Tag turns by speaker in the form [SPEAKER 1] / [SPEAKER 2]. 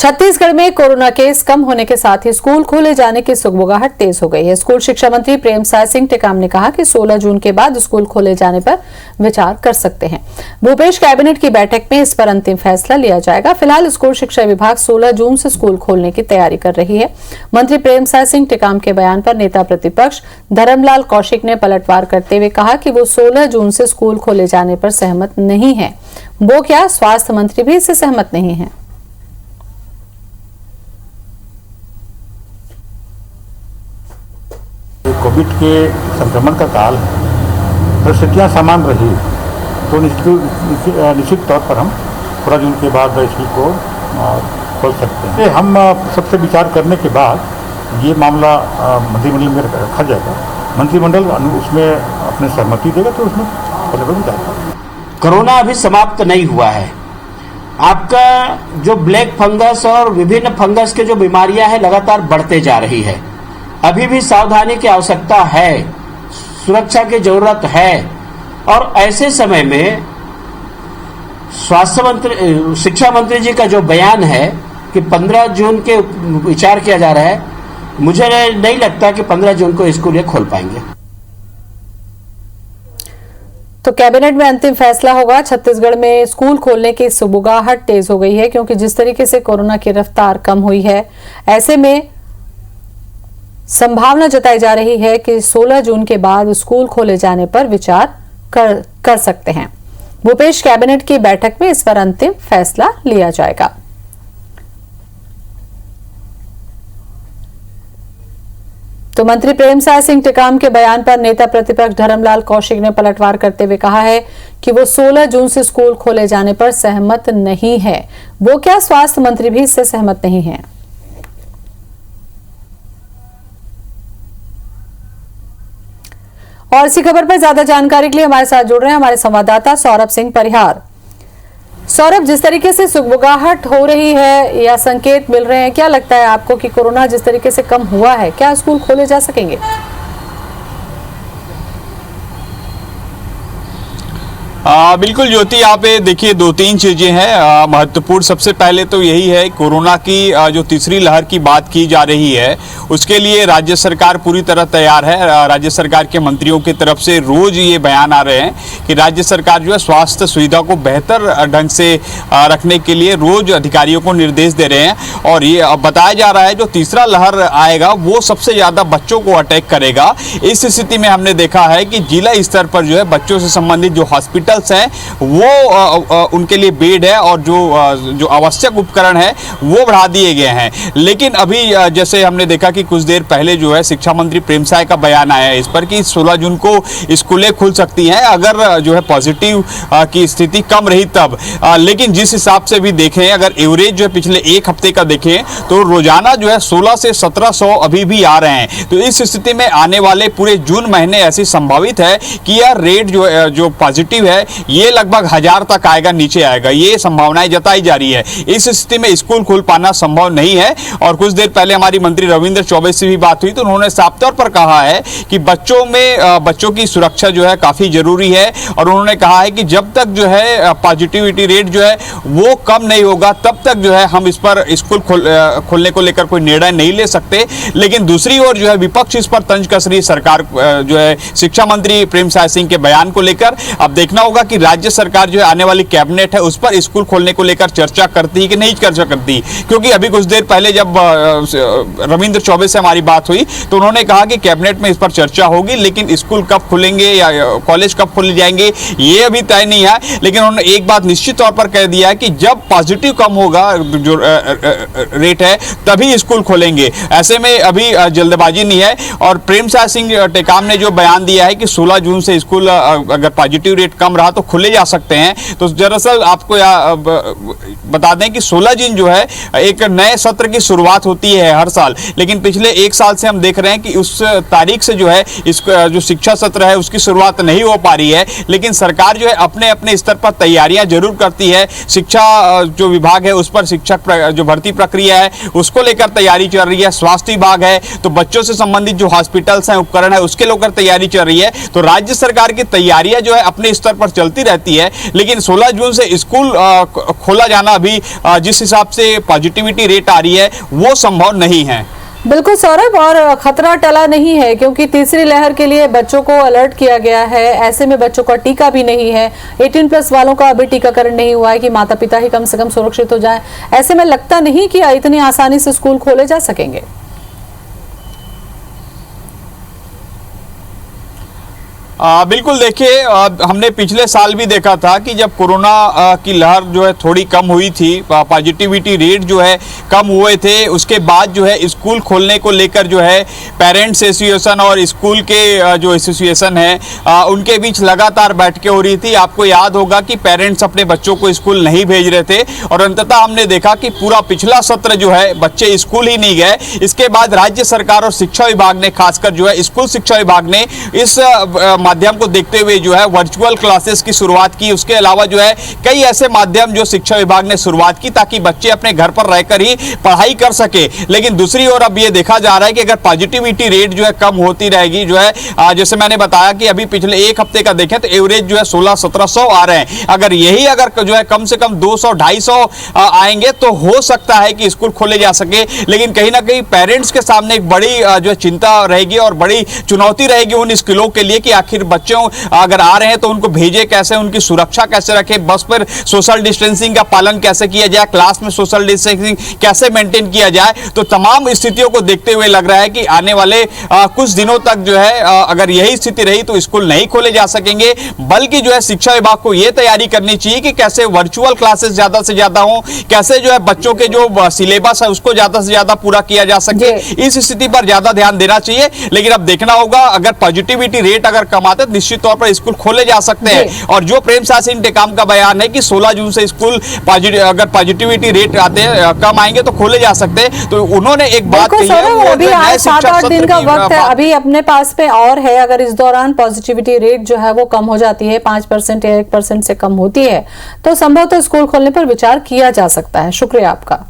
[SPEAKER 1] छत्तीसगढ़ में corona case कम होने के साथ ही स्कूल खोले जाने की सुगबुगाहट तेज हो गई है। स्कूल शिक्षा मंत्री प्रेमसाय सिंह टेकाम ने कहा कि 16 जून के बाद स्कूल खोले जाने पर विचार कर सकते हैं। भूपेश कैबिनेट की बैठक में इस पर अंतिम फैसला लिया जाएगा। फिलहाल स्कूल शिक्षा विभाग 16 जून से स्कूल खोलने की तैयारी कर रही है। मंत्री प्रेमसाय सिंह टेकाम के बयान पर नेता प्रतिपक्ष धर्मलाल कौशिक ने पलटवार करते हुए कहा कि वो 16 जून से स्कूल खोले जाने पर सहमत नहीं है। वो क्या, स्वास्थ्य मंत्री भी इससे सहमत नहीं है।
[SPEAKER 2] कोविड के संक्रमण का काल है, परिस्थितियाँ समान रही तो निश्चित तौर पर हम 16 जून के बाद स्कूल को खोल सकते हैं। हम सबसे विचार करने के बाद ये मामला मंत्रिमंडल में रखा जाएगा। मंत्रिमंडल उसमें अपने सहमति देगा तो उसमें खोलने जाएगा।
[SPEAKER 3] कोरोना अभी समाप्त नहीं हुआ है। आपका जो ब्लैक फंगस और विभिन्न फंगस के जो बीमारियां हैं लगातार बढ़ते जा रही है। अभी भी सावधानी की आवश्यकता है, सुरक्षा की जरूरत है और ऐसे समय में शिक्षा मंत्री जी का जो बयान है कि 15 जून के विचार किया जा रहा है, मुझे नहीं लगता कि 15 जून को स्कूल खोल पाएंगे।
[SPEAKER 1] तो कैबिनेट में अंतिम फैसला होगा। छत्तीसगढ़ में स्कूल खोलने की सुगबुगाहट तेज हो गई है क्योंकि जिस तरीके से कोरोना की रफ्तार कम हुई है, ऐसे में संभावना जताई जा रही है कि 16 जून के बाद स्कूल खोले जाने पर विचार कर सकते हैं। भूपेश कैबिनेट की बैठक में इस पर अंतिम फैसला लिया जाएगा। तो मंत्री प्रेमसाय सिंह टेकाम के बयान पर नेता प्रतिपक्ष धर्मलाल कौशिक ने पलटवार करते हुए कहा है कि वो 16 जून से स्कूल खोले जाने पर सहमत नहीं है। वो क्या, स्वास्थ्य मंत्री भी इससे सहमत नहीं है। और इसी खबर पर ज्यादा जानकारी के लिए हमारे साथ जुड़ रहे हैं हमारे संवाददाता सौरभ सिंह परिहार। सौरभ, जिस तरीके से सुगबुगाहट हो रही है या संकेत मिल रहे हैं, क्या लगता है आपको कि कोरोना जिस तरीके से कम हुआ है, क्या स्कूल खोले जा सकेंगे?
[SPEAKER 4] बिल्कुल ज्योति, आप देखिए 2-3 चीजें हैं महत्वपूर्ण। सबसे पहले तो यही है, कोरोना की जो तीसरी लहर की बात की जा रही है उसके लिए राज्य सरकार पूरी तरह तैयार है। राज्य सरकार के मंत्रियों की तरफ से रोज ये बयान आ रहे हैं कि राज्य सरकार जो है स्वास्थ्य सुविधा को बेहतर ढंग से रखने के लिए रोज अधिकारियों को निर्देश दे रहे हैं। और ये बताया जा रहा है जो तीसरा लहर आएगा वो सबसे ज्यादा बच्चों को अटैक करेगा। इस स्थिति में हमने देखा है कि जिला स्तर पर जो है बच्चों से संबंधित जो हॉस्पिटल हैं वो उनके लिए बेड है और जो आवश्यक उपकरण है वो बढ़ा दिए गए हैं। लेकिन अभी जैसे हमने देखा कि कुछ देर पहले जो है शिक्षा मंत्री प्रेमसाय का बयान आया है इस पर कि 16 जून को स्कूलें खुल सकती हैं अगर जो है पॉजिटिव की स्थिति कम रही तब। लेकिन जिस हिसाब से भी देखें, अगर एवरेज जो है पिछले एक हफ्ते का देखें तो रोजाना जो है 16 से 1700 अभी भी आ रहे हैं। तो इस स्थिति में आने वाले पूरे जून महीने ऐसी संभावित है कि यह रेट जो पॉजिटिव है ये लगभग 1000 तक आएगा, नीचे आएगा, ये संभावनाएं जताई जा रही है। इस स्थिति में स्कूल खोल पाना संभव नहीं है। और कुछ देर पहले हमारी मंत्री रविंद्र चौबे से भी बात हुई तो उन्होंने साफ तौर पर कहा है कि बच्चों की सुरक्षा जो है काफी जरूरी है। और उन्होंने कहा है कि जब तक जो है पॉजिटिविटी रेट जो है वो कम नहीं होगा तब तक जो है हम इस पर स्कूल खोलने को लेकर कोई निर्णय नहीं ले सकते। लेकिन दूसरी ओर जो है विपक्ष इस पर तंज कस रही सरकार जो है शिक्षा मंत्री प्रेमसाय सिंह के बयान को लेकर। अब देखना होगा कि राज्य सरकार जो है आने वाली कैबिनेट है उस पर स्कूल खोलने को लेकर चर्चा करती है कि नहीं चर्चा करती। क्योंकि अभी कुछ देर पहले जब रविंद्र चौबे से हमारी बात हुई तो उन्होंने कहा कि कैबिनेट में इस पर चर्चा होगी, लेकिन स्कूल कब खुलेंगे या कॉलेज कब खोले जाएंगे ये अभी तय नहीं है। लेकिन उन्होंने एक बात निश्चित तौर पर कह दिया है कि जब पॉजिटिव कम होगा जो रेट है तभी स्कूल खोलेंगे। ऐसे में अभी जल्दबाजी नहीं है। और प्रेमसाय सिंह टेकाम ने जो बयान दिया है कि 16 जून से स्कूल अगर पॉजिटिव रेट कम रहा तो खुले जा सकते हैं, तो दरअसल आपको बता दें कि 16 जून जो है एक नए सत्र की शुरुआत होती है हर साल। लेकिन पिछले एक साल से हम देख रहे हैं कि उस तारीख से जो है जो शिक्षा सत्र है उसकी शुरुआत नहीं हो पा रही है। लेकिन सरकार जो है अपने अपने स्तर पर तैयारियां जरूर करती है। शिक्षा जो विभाग है उस पर शिक्षक जो भर्ती प्रक्रिया है उसको लेकर तैयारी चल रही है, स्वास्थ्य विभाग है तो बच्चों से संबंधित जो हॉस्पिटल्स हैं, उपकरण है उसके लेकर तैयारी चल रही है। तो राज्य सरकार की तैयारियां जो है अपने स्तर पर चलती रहती है, लेकिन 16 जून से स्कूल खोला जाना अभी जिस हिसाब से पॉजिटिविटी रेट आ रही है वो संभव नहीं है।
[SPEAKER 1] बिल्कुल सौरभ, और खतरा टला नहीं है क्योंकि तीसरी लहर के लिए बच्चों को अलर्ट किया गया है। ऐसे में बच्चों का टीका भी नहीं है, 18+ वालों का अभी टीकाकरण नहीं हुआ है कि माता पिता ही कम से कम सुरक्षित हो जाएं। ऐसे में लगता नहीं कि इतनी आसानी से स्कूल खोले जा सकेंगे।
[SPEAKER 4] बिल्कुल, देखिए हमने पिछले साल भी देखा था कि जब कोरोना की लहर जो है थोड़ी कम हुई थी, पॉजिटिविटी रेट जो है कम हुए थे, उसके बाद जो है स्कूल खोलने को लेकर जो है पेरेंट्स एसोसिएशन और स्कूल के जो एसोसिएशन है उनके बीच लगातार बैठकें हो रही थी। आपको याद होगा कि पेरेंट्स अपने बच्चों को स्कूल नहीं भेज रहे थे और अंततः हमने देखा कि पूरा पिछला सत्र जो है बच्चे स्कूल ही नहीं गए। इसके बाद राज्य सरकार और शिक्षा विभाग ने, खासकर जो है स्कूल शिक्षा विभाग ने इस माध्यम को देखते हुए जो है वर्चुअल क्लासेस की शुरुआत की। उसके अलावा जो है कई ऐसे माध्यम जो शिक्षा विभाग ने शुरुआत की ताकि बच्चे अपने घर पर रहकर ही पढ़ाई कर सके। लेकिन दूसरी ओर अब ये देखा जा रहा है कि अगर पॉजिटिविटी रेट जो है कम होती रहेगी, जो है जैसे मैंने बताया कि अभी पिछले एक हफ्ते का देखें तो एवरेज जो है 1600-1700 आ रहे हैं। अगर यही अगर जो है कम से कम 200-250 आएंगे तो हो सकता है कि स्कूल खोले जा सके। लेकिन कहीं ना कहीं पेरेंट्स के सामने एक बड़ी जो है चिंता रहेगी और बड़ी चुनौती रहेगी उन स्कूलों के लिए कि आखिर बच्चों अगर आ रहे हैं तो उनको भेजे कैसे, उनकी सुरक्षा कैसे रखें, बस पर सोशल डिस्टेंसिंग का पालन कैसे किया जाए, क्लास में सोशल डिस्टेंसिंग कैसे मेंटेन किया जाए। तो तमाम स्थितियों को देखते हुए लग रहा है कि आने वाले कुछ दिनों तक जो है अगर यही स्थिति रही तो स्कूल नहीं खोले जा सकेंगे। बल्कि जो है शिक्षा विभाग को यह तैयारी करनी चाहिए कि कैसे वर्चुअल क्लासेस ज्यादा से ज्यादा हो, कैसे जो है बच्चों के जो सिलेबस है उसको ज्यादा से ज्यादा पूरा किया जा सके। इस स्थिति पर ज्यादा ध्यान देना चाहिए। लेकिन अब देखना होगा, अगर पॉजिटिविटी रेट अगर कम आते निश्चित तौर पर स्कूल खोले जा सकते हैं। और जो प्रेमसाय सिंह टेकाम का बयान है कि 16 जून से स्कूल अगर पॉजिटिविटी रेट आते हैं कम आएंगे तो खोले जा सकते हैं, तो उन्होंने एक बात कही है।
[SPEAKER 1] अभी 7-8 दिन का वक्त है, अभी अपने पास पे और है। अगर इस दौरान पॉजिटिविटी रेट जो है वो कम हो जाती है, 5% या 1% से कम होती है, तो संभवतः स्कूल खोलने पर विचार किया जा सकता है। शुक्रिया आपका।